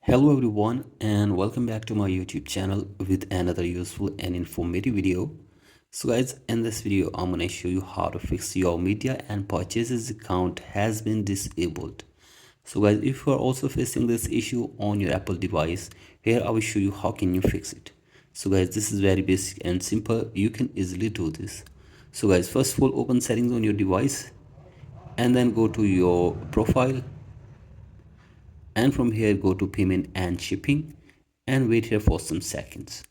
Hello everyone and welcome back to my YouTube channel with another useful and informative video. So guys, in this video I'm going to show you how to fix your media and purchases account has been disabled. So guys, if you are also facing this issue on your Apple device, here I will show you how can you fix it. So guys, this is very basic and simple. You can easily do this. So guys, first of all, open settings on your device and then go to your profile, and from here go to payment and shipping and wait here for some seconds.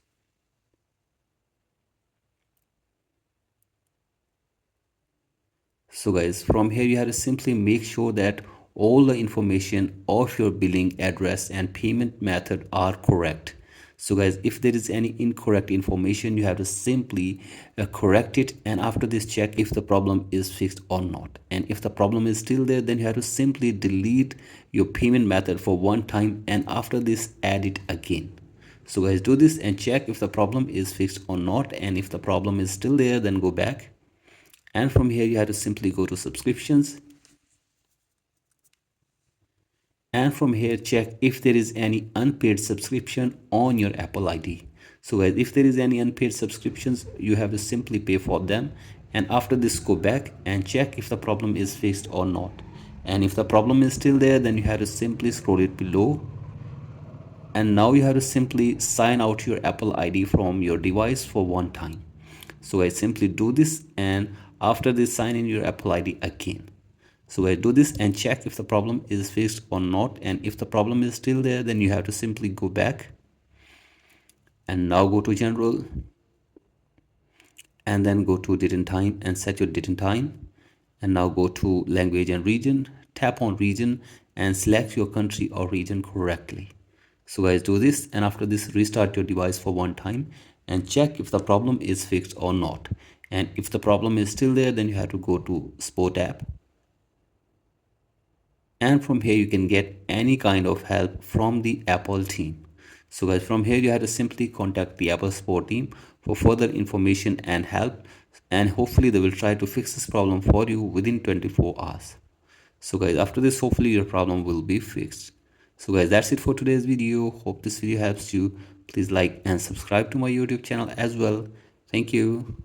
So guys, from here you have to simply make sure that all the information of your billing address and payment method are correct. So guys, if there is any incorrect information, you have to simply correct it, and after this check if the problem is fixed or not. And if the problem is still there, then you have to simply delete your payment method for one time, and after this add it again. So guys, do this and check if the problem is fixed or not, and if the problem is still there, then go back, and from here you have to simply go to subscriptions, and from here check if there is any unpaid subscription on your Apple ID. So guys, if there is any unpaid subscriptions, you have to simply pay for them, and after this go back and check if the problem is fixed or not. And if the problem is still there, then you have to simply scroll it below, and now you have to simply sign out your Apple ID from your device for one time. So I simply do this, and after this sign in your Apple ID again. So I do this and check if the problem is fixed or not, and if the problem is still there, then you have to simply go back and now go to general, and then go to date and time and set your date and time, and now go to language and region, tap on region and select your country or region correctly. So guys, do this, and after this restart your device for one time and check if the problem is fixed or not. And if the problem is still there, then you have to go to support app, and from here you can get any kind of help from the Apple team. So guys, from here you have to simply contact the Apple support team for further information and help, and hopefully they will try to fix this problem for you within 24 hours. So guys, after this hopefully your problem will be fixed. So guys, that's it for today's video. Hope this video helps you. Please like and subscribe to my YouTube channel as well. Thank you.